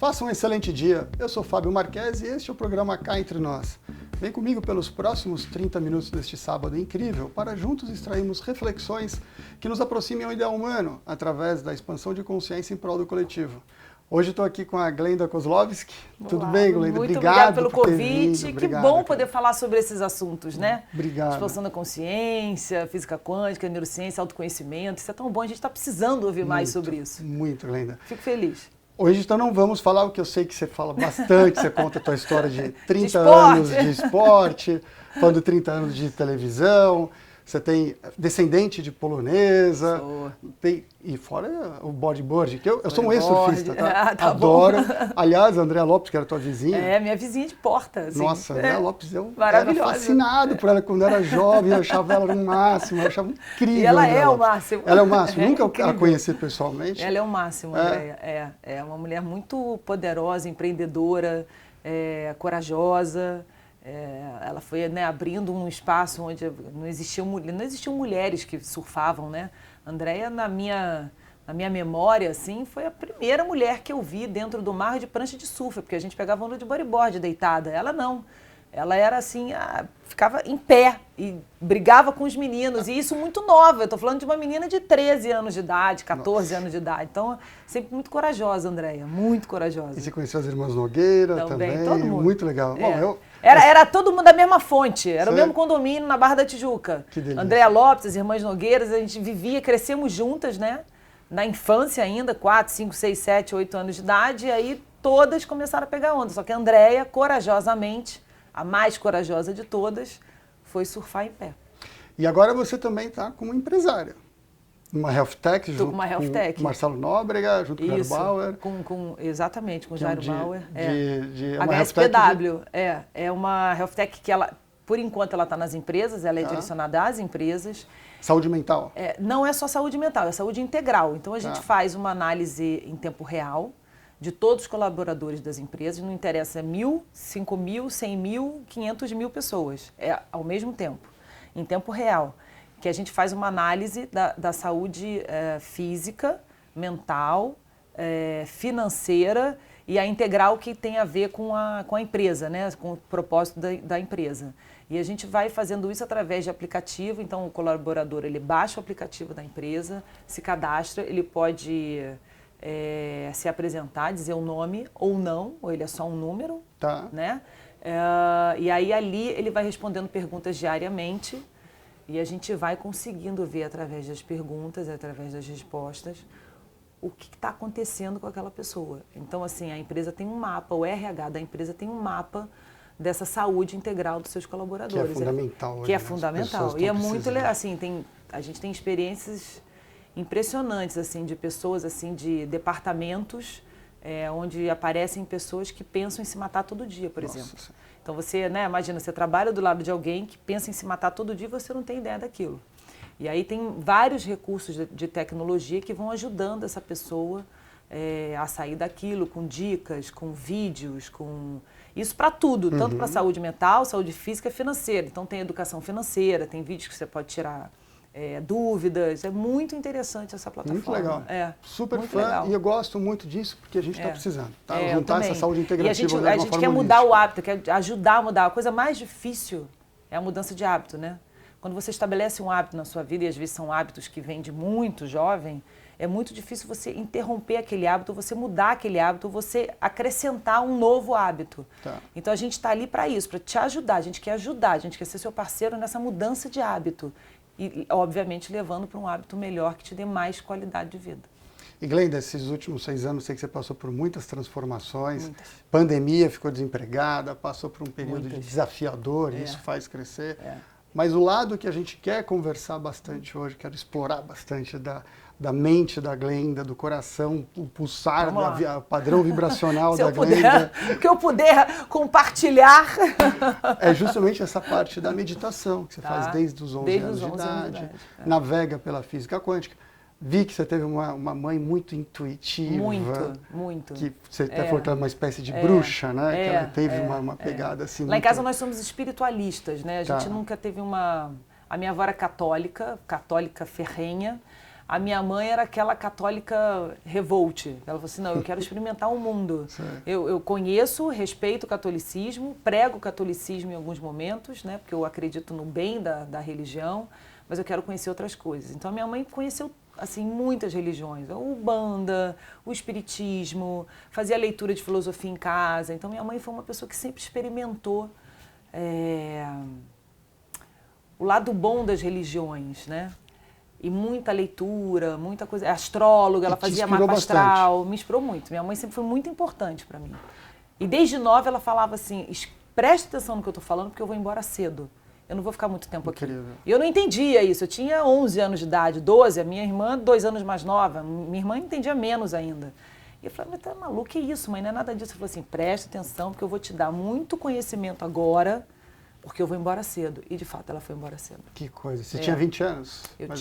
Faça um excelente dia. Eu sou Fábio Marques e este é o programa Cá Entre Nós. Vem comigo pelos próximos 30 minutos deste sábado incrível para juntos extrairmos reflexões que nos aproximem ao ideal humano através da expansão de consciência em prol do coletivo. Hoje estou aqui com a Glenda Kozlovski. Olá, tudo bem, Glenda? Muito obrigada pelo por ter convite. vindo. Que Obrigado, bom cara. poder falar sobre esses assuntos, né? Obrigado. Expansão da consciência, física quântica, neurociência, autoconhecimento. Isso é tão bom, a gente está precisando ouvir mais sobre isso. Muito, Glenda. Fico feliz. Hoje, então, não vamos falar o que eu sei que você fala bastante, você conta a tua história de 30 De anos esporte. de esporte, falando 30 anos de televisão, você tem descendente de polonesa, Sou. e fora o bodyboard, que eu sou um Bodyboard. ex-surfista, tá? Ah, tá Adoro. bom. Aliás, a Andréa Lopes, que era tua vizinha. É, minha vizinha de porta. Assim. Nossa, a Andréa Lopes, eu era Maravilhosa. fascinado por ela quando era jovem, eu achava ela no máximo, eu achava incrível. E ela a Andréa é o Lopes. máximo. Ela é o máximo, É nunca a incrível. conheci pessoalmente. Ela é o máximo, Andréia. É uma mulher muito poderosa, empreendedora, corajosa. Ela foi, né, abrindo um espaço onde não existiam mulheres que surfavam, né? Andréia, na minha memória, assim, foi a primeira mulher que eu vi dentro do mar de prancha de surf, porque a gente pegava onda de bodyboard deitada. Ela não. Ela era assim, ficava em pé e brigava com os meninos. E isso muito nova. Eu estou falando de uma menina de 13 anos de idade, 14 anos de idade. Então, sempre muito corajosa, Andréia. Muito corajosa. E você conheceu as irmãs Nogueira também. Todo mundo. Muito legal. Bom, Era todo mundo da mesma fonte, era o Sério? mesmo condomínio na Barra da Tijuca. Que delícia. Andréa Lopes, as irmãs Nogueiras, a gente vivia, crescemos juntas, né? Na infância ainda, 4, 5, 6, 7, 8 anos de idade, e aí todas começaram a pegar onda. Só que a Andréia, corajosamente, a mais corajosa de todas, foi surfar em pé. E agora você também está como empresária. Uma Health Tech, junto com uma Health Tech. com Marcelo Nóbrega, junto com o Jairo Isso, Bauer. exatamente, com o Que é Jairo Bauer. uma Health Tech HSPW, é uma Health Tech que ela, por enquanto, ela está nas empresas, ela é direcionada às empresas. Saúde mental. Não é só saúde mental, é saúde integral. Então, a gente faz uma análise em tempo real de todos os colaboradores das empresas, não interessa 1.000, 5.000, 100.000, 500.000 pessoas, ao mesmo tempo, em tempo real, que a gente faz uma análise da saúde física, mental, financeira e a integral que tem a ver com a empresa, né, com o propósito da empresa. E a gente vai fazendo isso através de aplicativo, então o colaborador ele baixa o aplicativo da empresa, se cadastra, ele pode se apresentar, dizer o nome ou não, ou ele é só um número, né? E aí ali ele vai respondendo perguntas diariamente e a gente vai conseguindo ver através das perguntas, através das respostas, o que está acontecendo com aquela pessoa. Então, assim, a empresa tem um mapa, o RH da empresa tem um mapa dessa saúde integral dos seus colaboradores. Que é fundamental. Que é hoje, né? fundamental. E é muito legal, assim, a gente tem experiências impressionantes, assim, de pessoas, assim, de departamentos onde aparecem pessoas que pensam em se matar todo dia, por exemplo. Então você, né, imagina, você trabalha do lado de alguém que pensa em se matar todo dia e você não tem ideia daquilo. E aí tem vários recursos de tecnologia que vão ajudando essa pessoa a sair daquilo, com dicas, com vídeos, com... Isso para tudo, tanto para saúde mental, saúde física e financeira. Então tem educação financeira, tem vídeos que você pode tirar dúvidas. É muito interessante essa plataforma. Muito legal. Super muito fã legal. E eu gosto muito disso porque a gente está precisando. Tá? Eu Juntar também. essa saúde integrativa e de uma a gente forma quer mudar holística. o hábito, quer ajudar a mudar. A coisa mais difícil é a mudança de hábito, né? Quando você estabelece um hábito na sua vida, e às vezes são hábitos que vêm de muito jovem, é muito difícil você interromper aquele hábito, você mudar aquele hábito, você acrescentar um novo hábito. Então a gente está ali para isso, para te ajudar, a gente quer ajudar, a gente quer ser seu parceiro nessa mudança de hábito. E, obviamente, levando para um hábito melhor que te dê mais qualidade de vida. E Glenda, esses últimos 6 anos, sei que você passou por muitas transformações. Pandemia, ficou desempregada, passou por um período desafiador, e isso faz crescer. Mas o lado que a gente quer conversar bastante hoje, quero explorar bastante da mente da Glenda, do coração, o pulsar, o padrão vibracional da Glenda. Que eu puder compartilhar. É justamente essa parte da meditação, que você faz desde os 11 anos de idade, navega pela física quântica. Vi que você teve uma mãe muito intuitiva. Muito. Que você até falou que ela é uma espécie de bruxa, né? Que ela teve uma pegada assim. Lá em casa nós somos espiritualistas, né? A gente nunca teve uma... A minha avó era católica ferrenha. A minha mãe era aquela católica revolte. Ela falou assim, não, eu quero experimentar o mundo. Eu conheço, respeito o catolicismo, prego o catolicismo em alguns momentos, né? Porque eu acredito no bem da religião, mas eu quero conhecer outras coisas. Então, a minha mãe conheceu assim, muitas religiões. O Umbanda, o Espiritismo, fazia leitura de filosofia em casa. Então, minha mãe foi uma pessoa que sempre experimentou o lado bom das religiões, né? E muita leitura, muita coisa. Astróloga, ela fazia mapa astral, me inspirou muito. Minha mãe sempre foi muito importante para mim. E desde nova ela falava assim, preste atenção no que eu estou falando, porque eu vou embora cedo. Eu não vou ficar muito tempo aqui. E eu não entendia isso. Eu tinha 11 anos de idade, 12. A minha irmã, 2 anos mais nova. Minha irmã entendia menos ainda. E eu falei, mas tá maluco, que isso, mãe? Não é nada disso. Ela falou assim, preste atenção, porque eu vou te dar muito conhecimento agora, porque eu vou embora cedo. E, de fato, ela foi embora cedo. Que coisa. Você tinha 20 anos? Eu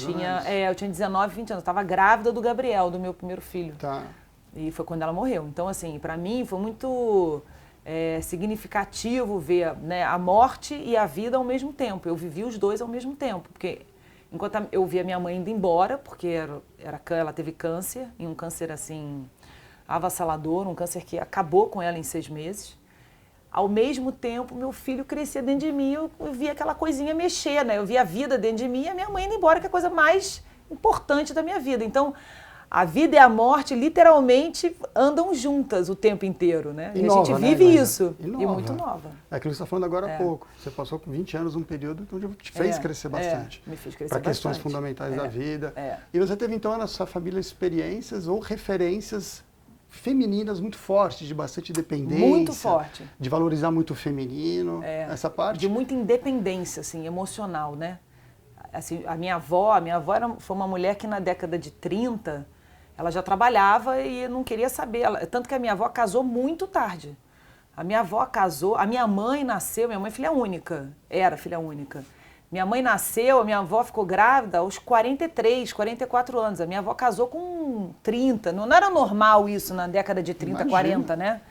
tinha 19, 20 anos. Eu estava grávida do Gabriel, do meu primeiro filho. Tá. E foi quando ela morreu. Então, assim, para mim foi muito significativo ver, né, a morte e a vida ao mesmo tempo. Eu vivi os dois ao mesmo tempo. Porque enquanto eu via minha mãe indo embora, porque ela teve câncer, e um câncer, assim, avassalador, um câncer que acabou com ela em 6 meses. Ao mesmo tempo, meu filho crescia dentro de mim, eu via aquela coisinha mexer, né? Eu via a vida dentro de mim e a minha mãe indo embora, que é a coisa mais importante da minha vida. Então, a vida e a morte literalmente andam juntas o tempo inteiro, né? E a gente vive isso. E muito nova. É aquilo que você está falando agora há pouco. Você passou com 20 anos um período onde te fez crescer bastante. Me fez crescer para questões fundamentais da vida. E você teve, então, na sua família experiências ou referências femininas muito fortes, de bastante independência. Muito forte. De valorizar muito o feminino, essa parte. De muita independência, assim, emocional, né? Assim, a minha avó foi uma mulher que na década de 30, ela já trabalhava e não queria saber. Tanto que a minha avó casou muito tarde. A minha avó casou, a minha mãe nasceu, minha mãe é filha única, era filha única. Minha mãe nasceu, a minha avó ficou grávida aos 43, 44 anos. A minha avó casou com 30. Não era normal isso na década de 30, imagina. 40, né?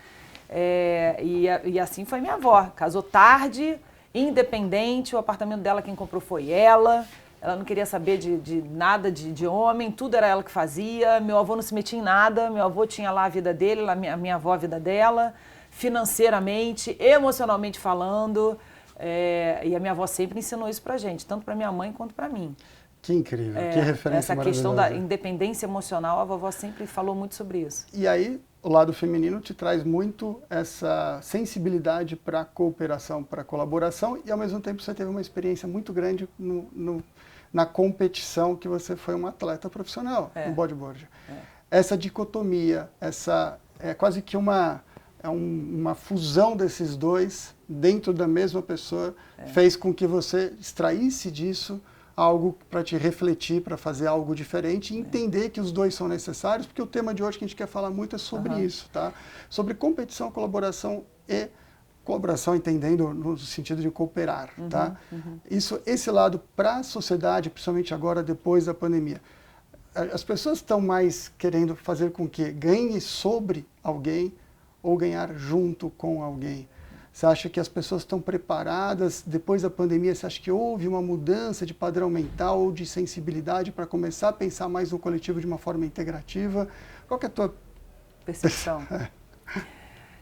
E assim foi minha avó. Casou tarde, independente. O apartamento dela, quem comprou foi ela. Ela não queria saber de nada de homem. Tudo era ela que fazia. Meu avô não se metia em nada. Meu avô tinha lá a vida dele, a minha avó a vida dela. Financeiramente, emocionalmente falando. E a minha avó sempre ensinou isso pra gente, tanto pra minha mãe quanto pra mim. Que incrível, que referência essa questão da independência emocional, a vovó sempre falou muito sobre isso. E aí, o lado feminino te traz muito essa sensibilidade para a cooperação, para a colaboração, e ao mesmo tempo você teve uma experiência muito grande na competição, que você foi uma atleta profissional no bodyboard. Essa dicotomia, é quase que uma fusão desses dois dentro da mesma pessoa, fez com que você extraísse disso algo para te refletir, para fazer algo diferente e entender que os dois são necessários, porque o tema de hoje que a gente quer falar muito é sobre isso, tá? Sobre competição, colaboração entendendo no sentido de cooperar, tá? Esse lado para a sociedade, principalmente agora depois da pandemia, as pessoas estão mais querendo fazer com que ganhe sobre alguém ou ganhar junto com alguém. Você acha que as pessoas estão preparadas depois da pandemia? Você acha que houve uma mudança de padrão mental ou de sensibilidade para começar a pensar mais no coletivo de uma forma integrativa? Qual que é a tua percepção?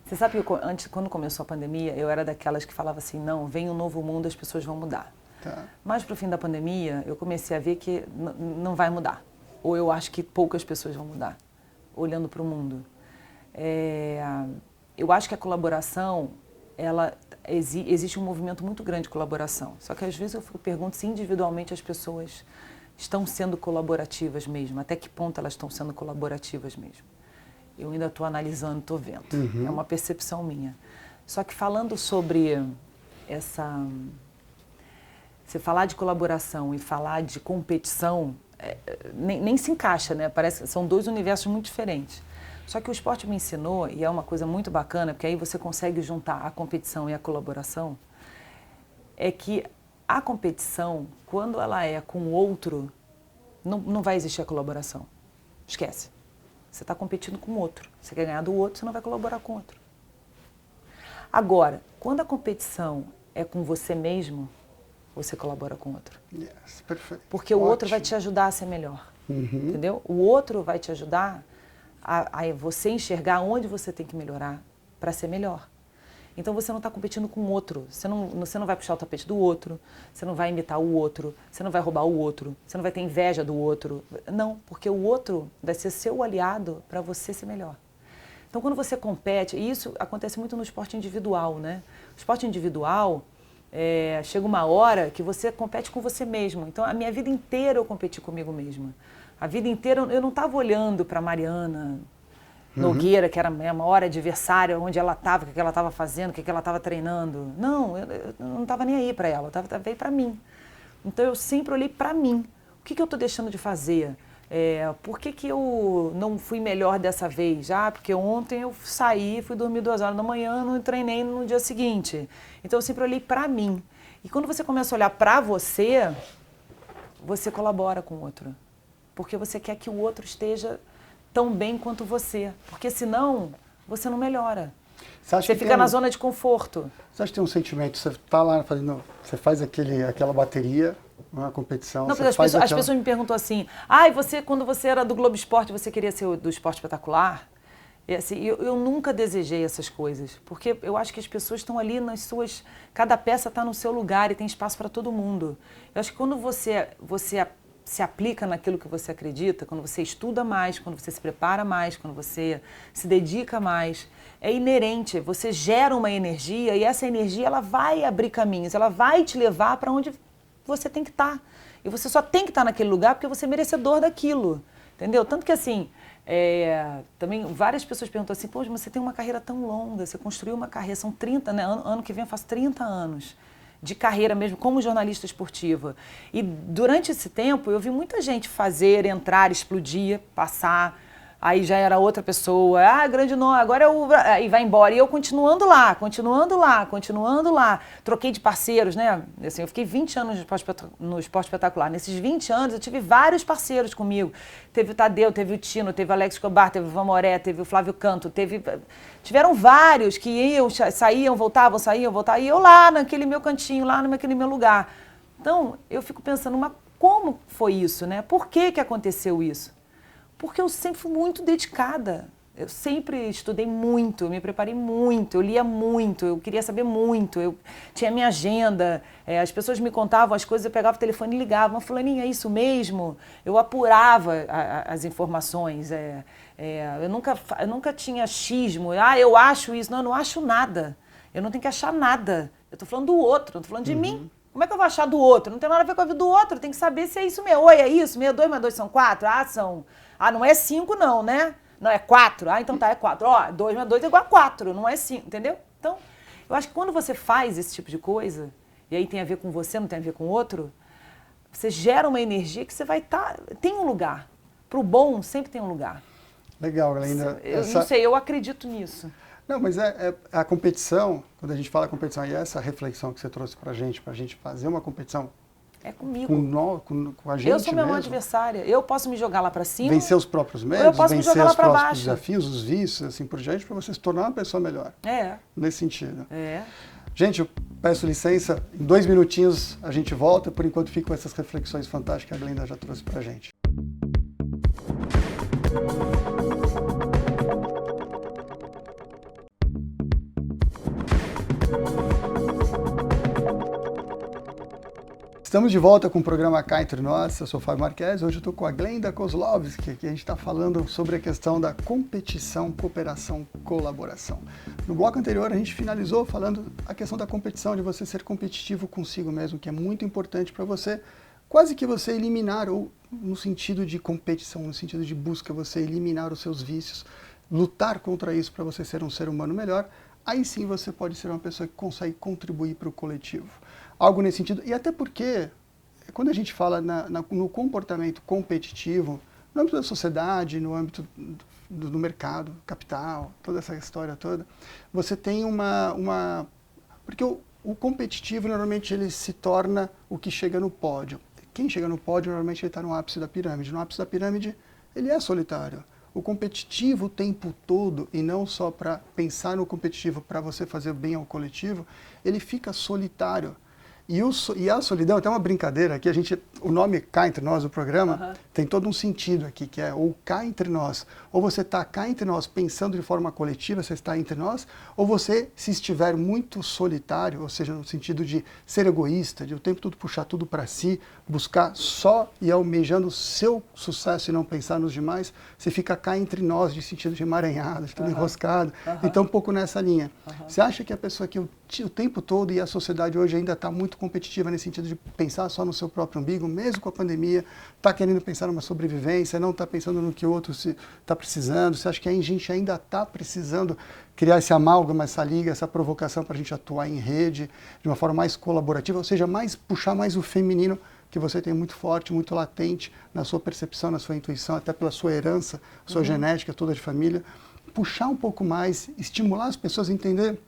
Você sabe que quando começou a pandemia, eu era daquelas que falava assim, não, vem um novo mundo, as pessoas vão mudar. Tá. Mas para o fim da pandemia, eu comecei a ver que não vai mudar. Ou eu acho que poucas pessoas vão mudar, olhando para o mundo. Eu acho que a colaboração, existe um movimento muito grande de colaboração. Só que às vezes eu pergunto se individualmente as pessoas estão sendo colaborativas mesmo, até que ponto elas estão sendo colaborativas mesmo. Eu ainda estou analisando, estou vendo. É uma percepção minha. Só que falando sobre você falar de colaboração e falar de competição, nem se encaixa, né? Parece que são dois universos muito diferentes. Só que o esporte me ensinou, e é uma coisa muito bacana, porque aí você consegue juntar a competição e a colaboração, é que a competição, quando ela é com o outro, não vai existir a colaboração. Esquece. Você está competindo com o outro. Você quer ganhar do outro, você não vai colaborar com o outro. Agora, quando a competição é com você mesmo, você colabora com o outro. Yes, perfeito. Porque o outro vai te ajudar a ser melhor. entendeu? O outro vai te ajudar a você enxergar onde você tem que melhorar para ser melhor. Então você não está competindo com o outro, você não vai puxar o tapete do outro, você não vai imitar o outro, você não vai roubar o outro, você não vai ter inveja do outro. Não, porque o outro vai ser seu aliado para você ser melhor. Então quando você compete, e isso acontece muito no esporte individual, né? O esporte individual, chega uma hora que você compete com você mesmo. Então a minha vida inteira eu competi comigo mesma. A vida inteira eu não estava olhando para Mariana Nogueira, que era a minha maior adversária, onde ela estava, o que ela estava fazendo, o que ela estava treinando. Não, eu não estava nem aí para ela, eu veio para mim. Então eu sempre olhei para mim. O que eu estou deixando de fazer? Por que eu não fui melhor dessa vez? Porque ontem eu saí, fui dormir 2 horas da manhã, não treinei no dia seguinte. Então eu sempre olhei para mim. E quando você começa a olhar para você, você colabora com o outro. Porque você quer que o outro esteja tão bem quanto você. Porque senão, você não melhora. Você fica na zona de conforto. Você acha que tem um sentimento, você está lá fazendo, você faz aquela bateria, uma competição, não, você as faz pessoas me perguntam assim, quando você era do Globo Esporte, você queria ser do Esporte Espetacular? E, assim, eu nunca desejei essas coisas, porque eu acho que as pessoas estão ali nas suas... Cada peça está no seu lugar e tem espaço para todo mundo. Eu acho que quando você se aplica naquilo que você acredita, quando você estuda mais, quando você se prepara mais, quando você se dedica mais, é inerente, você gera uma energia e essa energia ela vai abrir caminhos, ela vai te levar para onde você tem que estar. E você só tem que estar naquele lugar porque você é merecedor daquilo, entendeu? Tanto que assim, também várias pessoas perguntam assim, poxa, mas você tem uma carreira tão longa, você construiu uma carreira, são 30, né? Ano que vem eu faço 30 anos. De carreira mesmo, como jornalista esportiva. E durante esse tempo eu vi muita gente fazer, entrar, explodir, passar, aí já era outra pessoa, grande nome, agora e vai embora. E eu continuando lá. Troquei de parceiros, né? Assim, eu fiquei 20 anos no Esporte Espetacular. Nesses 20 anos eu tive vários parceiros comigo. Teve o Tadeu, teve o Tino, teve o Alex Escobar, teve o Vamoré, teve o Flávio Canto, tiveram vários que iam, saíam, voltavam, e eu lá naquele meu cantinho, lá naquele meu lugar. Então, eu fico pensando, mas como foi isso, né? Por que aconteceu isso? Porque eu sempre fui muito dedicada. Eu sempre estudei muito, eu me preparei muito, eu lia muito, eu queria saber muito, eu tinha minha agenda, as pessoas me contavam as coisas, eu pegava o telefone e ligava, mas fulaninha, é isso mesmo? Eu apurava as informações, eu nunca tinha achismo, eu acho isso, não, eu não acho nada, eu não tenho que achar nada, eu estou falando do outro, não estou falando de mim. Como é que eu vou achar do outro? Não tem nada a ver com a vida do outro, tem que saber se é isso mesmo. Oi, é isso? 2 mais 2 são 4? Não é 5 não, né? Não, é 4. Então tá, é 4. 2 mais 2 é igual a 4, não é 5, entendeu? Então, eu acho que quando você faz esse tipo de coisa, e aí tem a ver com você, não tem a ver com o outro, você gera uma energia que você vai estar... Tem um lugar. Pro bom, sempre tem um lugar. Legal, Glenda. Não sei, eu acredito nisso. Não, mas a competição, quando a gente fala competição, e essa reflexão que você trouxe pra gente fazer uma competição... É comigo. Com a gente eu sou minha maior mesmo. adversária. Eu posso me jogar lá para cima. Vencer os próprios medos, eu posso vencer me jogar os lá próprios baixo. desafios, os vícios, assim por diante, para você se tornar uma pessoa melhor. Nesse sentido. Gente, eu peço licença, em 2 minutinhos a gente volta, por enquanto fico com essas reflexões fantásticas que a Glenda já trouxe pra gente. Estamos de volta com o programa Cá Entre Nós, eu sou o Fábio Marques, hoje eu estou com a Glenda Kozlovski, que a gente está falando sobre a questão da competição, cooperação, colaboração. No bloco anterior a gente finalizou falando a questão da competição, de você ser competitivo consigo mesmo, que é muito importante para você, quase que você eliminar, ou no sentido de competição, no sentido de busca, você eliminar os seus vícios, lutar contra isso para você ser um ser humano melhor, aí sim você pode ser uma pessoa que consegue contribuir para o coletivo. Algo nesse sentido, e até porque, quando a gente fala no comportamento competitivo, no âmbito da sociedade, no âmbito do mercado, capital, toda essa história toda, você tem porque o competitivo, normalmente, ele se torna o que chega no pódio. Quem chega no pódio, normalmente, ele está no ápice da pirâmide. No ápice da pirâmide, ele é solitário. O competitivo o tempo todo, e não só para pensar no competitivo para você fazer bem ao coletivo, ele fica solitário. E a solidão, até uma brincadeira aqui, o nome Cá Entre Nós, o programa, tem todo um sentido aqui, que é ou cá entre nós. Ou você está cá entre nós pensando de forma coletiva, você está entre nós, ou você, se estiver muito solitário, ou seja, no sentido de ser egoísta, de o tempo todo puxar tudo para si, buscar só e almejando o seu sucesso e não pensar nos demais, você fica cá entre nós, de sentido de emaranhado, de tudo enroscado. Então, um pouco nessa linha. Você acha que a pessoa que o tempo todo, e a sociedade hoje ainda está muito competitiva nesse sentido de pensar só no seu próprio umbigo, mesmo com a pandemia, está querendo pensar numa sobrevivência, não está pensando no que o outro está precisando? Você acha que a gente ainda está precisando criar esse amálgama, essa liga, essa provocação para a gente atuar em rede de uma forma mais colaborativa, ou seja, puxar mais o feminino que você tem muito forte, muito latente na sua percepção, na sua intuição, até pela sua herança, sua genética toda de família, puxar um pouco mais, estimular as pessoas a entender,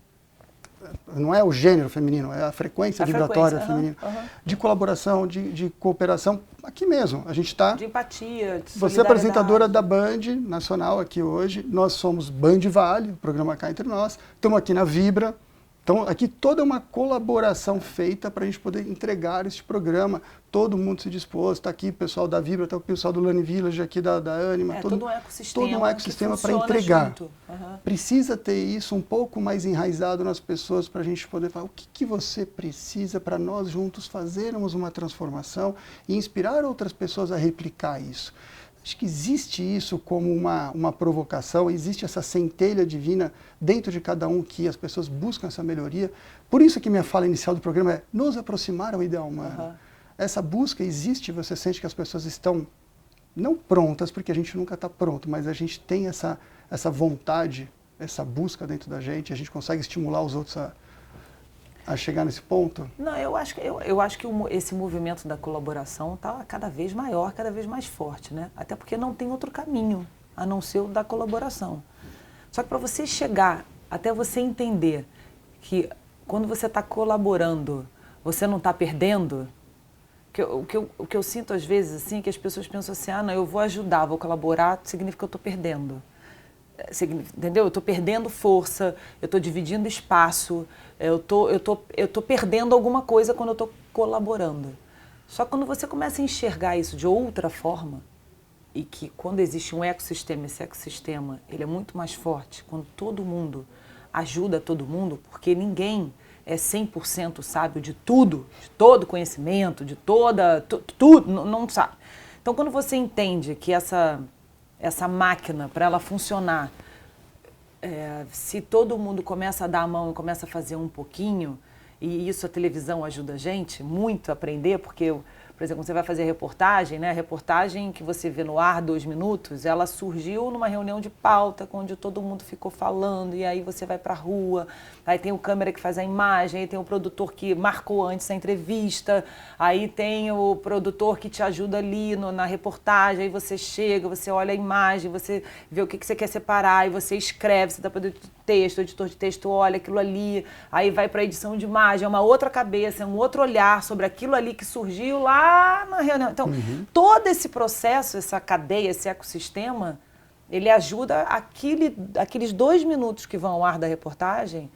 não é o gênero feminino, é a frequência vibratória feminina, de colaboração, de cooperação, aqui mesmo, a gente está... De empatia, de Você é apresentadora da Band Nacional aqui hoje, nós somos Band Vale, o programa Cá Entre Nós, estamos aqui na Vibra. Então, aqui toda uma colaboração feita para a gente poder entregar este programa. Todo mundo se dispôs, está aqui o pessoal da Vibra, está o pessoal do Lani Village, aqui da Anima. Todo um ecossistema para entregar. Precisa ter isso um pouco mais enraizado nas pessoas para a gente poder falar o que você precisa para nós juntos fazermos uma transformação e inspirar outras pessoas a replicar isso. Acho que existe isso como uma provocação, existe essa centelha divina dentro de cada um que as pessoas buscam essa melhoria. Por isso que minha fala inicial do programa é nos aproximar ao ideal humano. Essa busca existe, você sente que as pessoas estão não prontas, porque a gente nunca está pronto, mas a gente tem essa vontade, essa busca dentro da gente, a gente consegue estimular os outros a chegar nesse ponto? Não, eu acho que esse movimento da colaboração está cada vez maior, cada vez mais forte, né? Até porque não tem outro caminho a não ser o da colaboração. Só que para você chegar, até você entender que quando você está colaborando, você não está perdendo, o que eu sinto às vezes assim, que as pessoas pensam assim, não, eu vou ajudar, vou colaborar, significa que eu estou perdendo. Entendeu? Eu estou perdendo força, eu estou dividindo espaço, eu tô perdendo alguma coisa quando eu estou colaborando. Só que quando você começa a enxergar isso de outra forma, e que quando existe um ecossistema, esse ecossistema ele é muito mais forte, quando todo mundo ajuda todo mundo, porque ninguém é 100% sábio de tudo, de todo conhecimento, de tudo, não sabe. Então quando você entende que essa máquina, para ela funcionar, se todo mundo começa a dar a mão e começa a fazer um pouquinho, e isso a televisão ajuda a gente muito a aprender, porque, por exemplo, quando você vai fazer reportagem, né, a reportagem que você vê no ar 2 minutos, ela surgiu numa reunião de pauta, onde todo mundo ficou falando, e aí você vai para a rua, aí tem o câmera que faz a imagem, aí tem o produtor que marcou antes a entrevista, aí tem o produtor que te ajuda ali na reportagem, aí você chega, você olha a imagem, você vê o que você quer separar, e você escreve, você dá para o editor de texto olha aquilo ali, aí vai para a edição de imagem, é uma outra cabeça, é um outro olhar sobre aquilo ali que surgiu lá na reunião. Então, todo esse processo, essa cadeia, esse ecossistema, ele ajuda aqueles 2 minutos que vão ao ar da reportagem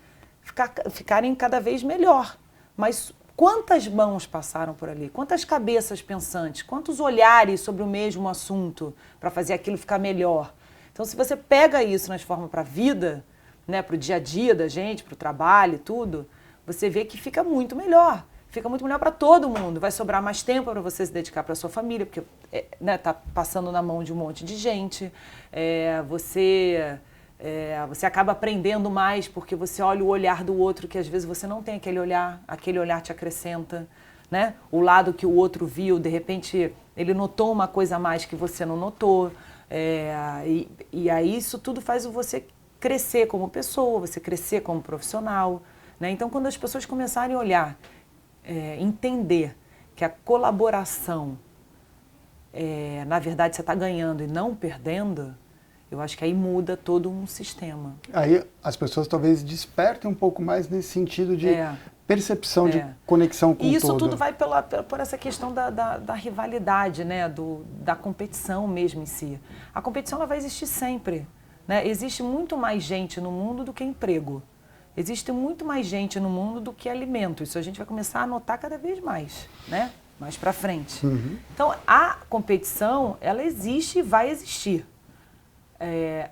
ficarem cada vez melhor. Mas quantas mãos passaram por ali? Quantas cabeças pensantes? Quantos olhares sobre o mesmo assunto para fazer aquilo ficar melhor? Então, se você pega isso e transforma para a vida, né, para o dia a dia da gente, para o trabalho e tudo, você vê que fica muito melhor. Fica muito melhor para todo mundo. Vai sobrar mais tempo para você se dedicar para a sua família, porque tá passando na mão de um monte de gente. Você acaba aprendendo mais porque você olha o olhar do outro, que às vezes você não tem aquele olhar te acrescenta. Né? O lado que o outro viu, de repente, ele notou uma coisa a mais que você não notou. E aí isso tudo faz você crescer como pessoa, você crescer como profissional. Né? Então, quando as pessoas começarem a olhar, entender que a colaboração, na verdade, você está ganhando e não perdendo, eu acho que aí muda todo um sistema. Aí as pessoas talvez despertem um pouco mais nesse sentido de percepção de conexão com o todo. E isso tudo vai por essa questão da rivalidade, né? Da competição mesmo em si. A competição ela vai existir sempre. Né? Existe muito mais gente no mundo do que emprego. Existe muito mais gente no mundo do que alimento. Isso a gente vai começar a notar cada vez mais, né? Mais para frente. Então, a competição, ela existe e vai existir.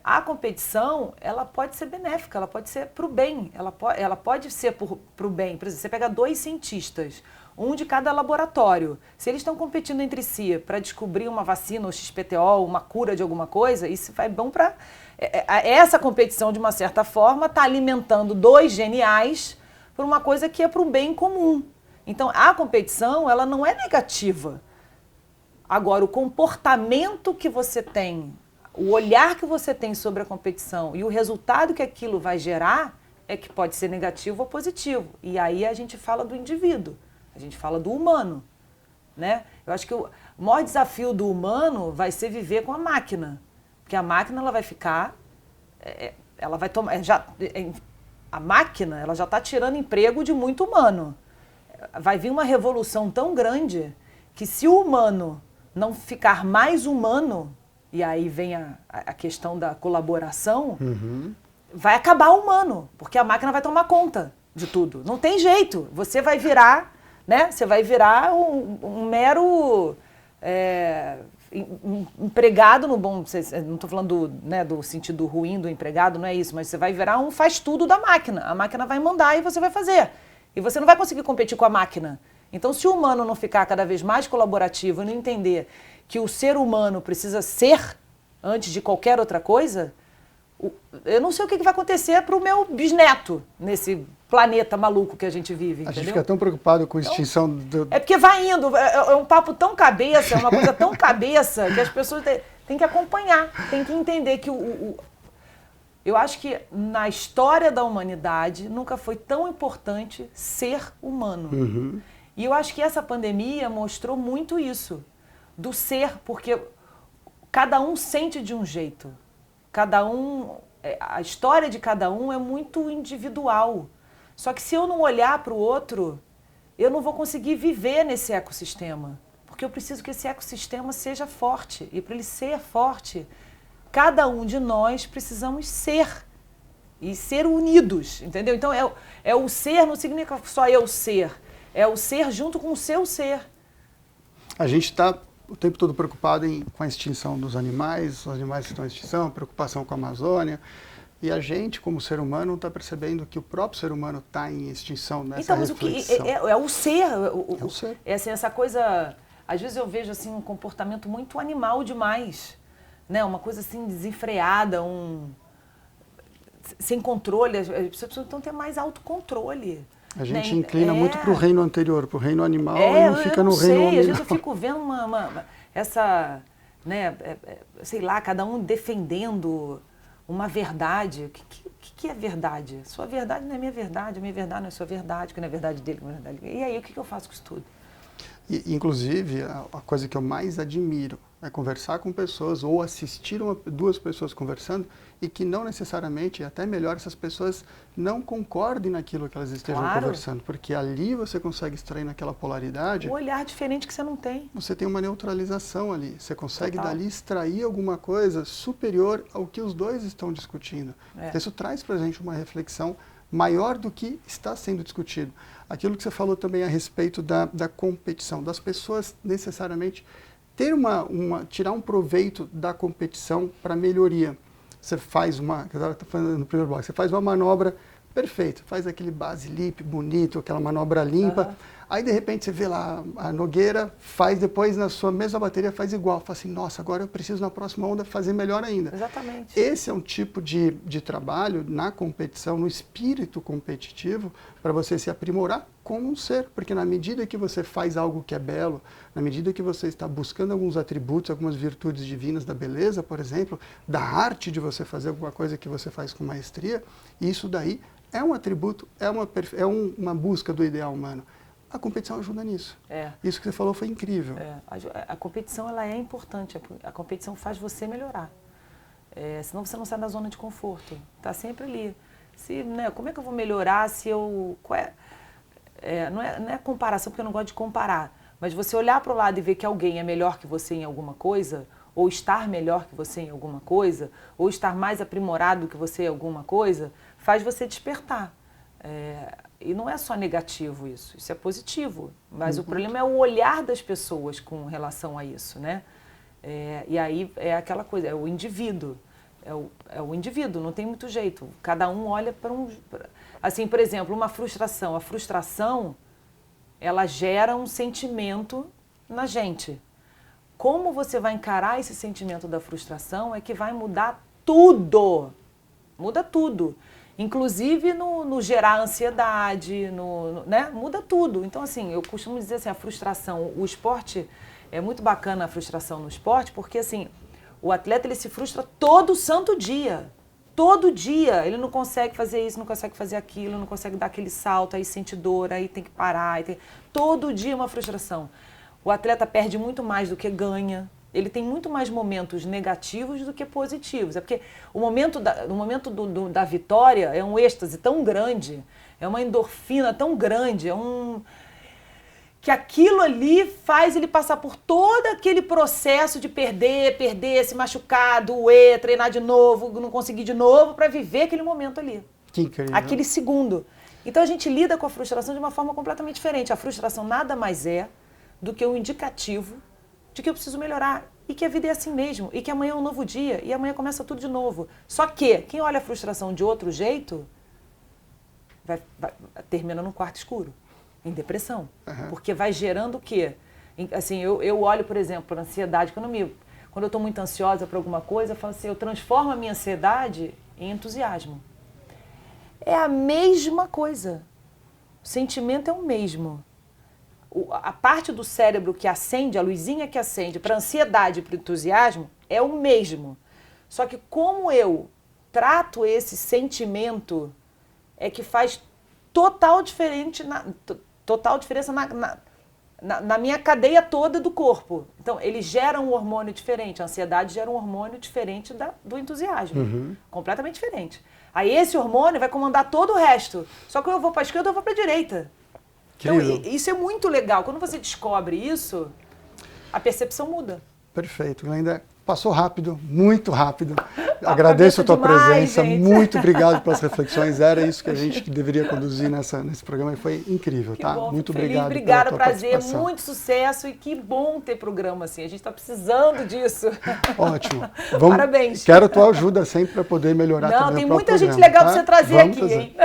A competição, ela pode ser benéfica, ela pode ser para o bem, ela pode ser para o bem. Por exemplo, você pega 2 cientistas, um de cada laboratório. Se eles estão competindo entre si para descobrir uma vacina, ou XPTO, uma cura de alguma coisa, isso vai bom para... Essa competição, de uma certa forma, está alimentando 2 geniais por uma coisa que é para o bem comum. Então, a competição, ela não é negativa. Agora, o comportamento que você tem, o olhar que você tem sobre a competição e o resultado que aquilo vai gerar é que pode ser negativo ou positivo. E aí a gente fala do indivíduo, a gente fala do humano, né? Eu acho que o maior desafio do humano vai ser viver com a máquina. Porque a máquina, ela vai ficar... ela vai tomar... a máquina, ela já está tirando emprego de muito humano. Vai vir uma revolução tão grande que se o humano não ficar mais humano, e aí vem a questão da colaboração, vai acabar o humano, porque a máquina vai tomar conta de tudo. Não tem jeito. Você vai virar, né? Você vai virar um mero empregado no bom... Não estou falando do sentido ruim do empregado, não é isso, mas você vai virar um faz-tudo da máquina. A máquina vai mandar e você vai fazer. E você não vai conseguir competir com a máquina. Então, se o humano não ficar cada vez mais colaborativo e não entender que o ser humano precisa ser antes de qualquer outra coisa, eu não sei o que vai acontecer para o meu bisneto nesse planeta maluco que a gente vive. A gente fica tão preocupado com a extinção do... É porque vai indo, é um papo tão cabeça, é uma coisa tão cabeça, que as pessoas têm que acompanhar, têm que entender que eu acho que na história da humanidade nunca foi tão importante ser humano. E eu acho que essa pandemia mostrou muito isso, do ser, porque cada um sente de um jeito. A história de cada um é muito individual. Só que se eu não olhar para o outro, eu não vou conseguir viver nesse ecossistema. Porque eu preciso que esse ecossistema seja forte. E para ele ser forte, cada um de nós precisamos ser. E ser unidos, entendeu? Então, o ser não significa só eu ser. É o ser junto com o seu ser. A gente está o tempo todo preocupado com a extinção dos animais, os animais que estão em extinção, preocupação com a Amazônia. E a gente, como ser humano, está percebendo que o próprio ser humano está em extinção nessa então, mas reflexão. É o ser. É o ser. É assim, essa coisa... Às vezes eu vejo assim, um comportamento muito animal demais. Né? Uma coisa assim desenfreada, sem controle. As pessoas precisam ter mais autocontrole. A gente inclina muito para o reino anterior, para o reino animal, e não fica no reino animal. Às vezes eu fico vendo essa, né, sei lá, cada um defendendo uma verdade. O que é verdade? Sua verdade não é minha verdade, a minha verdade não é sua verdade, que não é verdade dele, não é verdade dele. E aí, o que eu faço com isso tudo? Inclusive, a coisa que eu mais admiro é conversar com pessoas ou assistir 2 pessoas conversando e que não necessariamente, até melhor, essas pessoas não concordem naquilo que elas estejam conversando, porque ali você consegue extrair naquela polaridade... Um olhar diferente que você não tem. Você tem uma neutralização ali, você consegue dali extrair alguma coisa superior ao que os 2 estão discutindo. Isso traz para a gente uma reflexão maior do que está sendo discutido. Aquilo que você falou também a respeito da competição, das pessoas necessariamente tirar um proveito da competição para melhoria. Você faz no primeiro bloco, você faz uma manobra perfeita, faz aquele base lip bonito, aquela manobra limpa, aí de repente você vê lá a Nogueira, faz depois na sua mesma bateria, faz igual, fala assim, nossa, agora eu preciso na próxima onda fazer melhor ainda. Exatamente. Esse é um tipo de trabalho na competição, no espírito competitivo, para você se aprimorar como um ser, porque na medida que você faz algo que é belo, na medida que você está buscando alguns atributos, algumas virtudes divinas da beleza, por exemplo, da arte de você fazer alguma coisa que você faz com maestria, isso daí é um atributo, é uma busca do ideal humano. A competição ajuda nisso. Isso que você falou foi incrível. A competição ela é importante, a competição faz você melhorar. Senão você não sai da zona de conforto, está sempre ali. Como é que eu vou melhorar se eu... não é comparação, porque eu não gosto de comparar, mas você olhar para o lado e ver que alguém é melhor que você em alguma coisa, ou estar melhor que você em alguma coisa, ou estar mais aprimorado que você em alguma coisa, faz você despertar. E não é só negativo isso é positivo. Mas o problema é o olhar das pessoas com relação a isso, né? E aí é aquela coisa, é o indivíduo. É o indivíduo, não tem muito jeito. Cada um olha para assim, por exemplo, uma frustração. A frustração, ela gera um sentimento na gente. Como você vai encarar esse sentimento da frustração é que vai mudar tudo. Muda tudo. Inclusive no gerar ansiedade, né? Muda tudo. Então, assim, eu costumo dizer assim, a frustração, o esporte, é muito bacana a frustração no esporte, porque, assim, o atleta, ele se frustra todo santo dia. Todo dia. Ele não consegue fazer isso, não consegue fazer aquilo, não consegue dar aquele salto, aí sente dor, aí tem que parar. Todo dia é uma frustração. O atleta perde muito mais do que ganha. Ele tem muito mais momentos negativos do que positivos. É porque o momento da vitória é um êxtase tão grande, é uma endorfina tão grande, que aquilo ali faz ele passar por todo aquele processo de perder, se machucar, doer, treinar de novo, não conseguir de novo, para viver aquele momento ali. Que incrível. Aquele segundo. Então a gente lida com a frustração de uma forma completamente diferente. A frustração nada mais é do que um indicativo de que eu preciso melhorar e que a vida é assim mesmo e que amanhã é um novo dia e amanhã começa tudo de novo. Só que quem olha a frustração de outro jeito termina num quarto escuro, em depressão. Porque vai gerando o quê? Assim, eu olho, por exemplo, para a ansiedade, quando eu estou muito ansiosa por alguma coisa, eu falo assim, eu transformo a minha ansiedade em entusiasmo. É a mesma coisa. O sentimento é o mesmo. A parte do cérebro que acende, a luzinha que acende para a ansiedade e para o entusiasmo é o mesmo. Só que como eu trato esse sentimento é que faz total diferença na minha cadeia toda do corpo. Então, ele gera um hormônio diferente. A ansiedade gera um hormônio diferente do entusiasmo. Completamente diferente. Aí esse hormônio vai comandar todo o resto. Só que eu vou para a esquerda, eu vou para a direita. Então, isso é muito legal. Quando você descobre isso, a percepção muda. Perfeito, Glenda. Passou rápido, muito rápido. Agradeço a tua presença, gente. Muito obrigado pelas reflexões. Era isso que a gente deveria conduzir nesse programa e foi incrível, tá? Bom, muito feliz. Obrigado. Obrigada, prazer, muito sucesso e que bom ter programa assim. A gente está precisando disso. Ótimo. Parabéns. Quero a tua ajuda sempre para poder melhorar também o tem próprio muita programa, gente legal tá? para você trazer aqui, hein?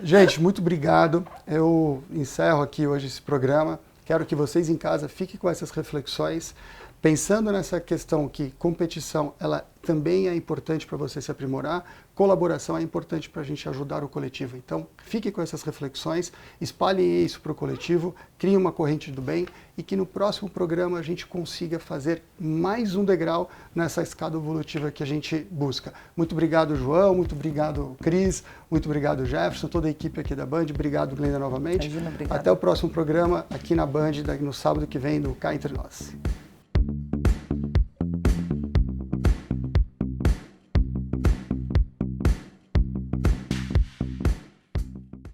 Gente, muito obrigado. Eu encerro aqui hoje esse programa. Quero que vocês em casa fiquem com essas reflexões, pensando nessa questão que competição ela também é importante para você se aprimorar, colaboração é importante para a gente ajudar o coletivo. Então, fique com essas reflexões, espalhem isso para o coletivo, criem uma corrente do bem e que no próximo programa a gente consiga fazer mais um degrau nessa escada evolutiva que a gente busca. Muito obrigado, João, muito obrigado, Cris, muito obrigado, Jefferson, toda a equipe aqui da Band, obrigado, Glenda, novamente. Imagina, até o próximo programa aqui na Band, no sábado que vem, do Cá Entre Nós.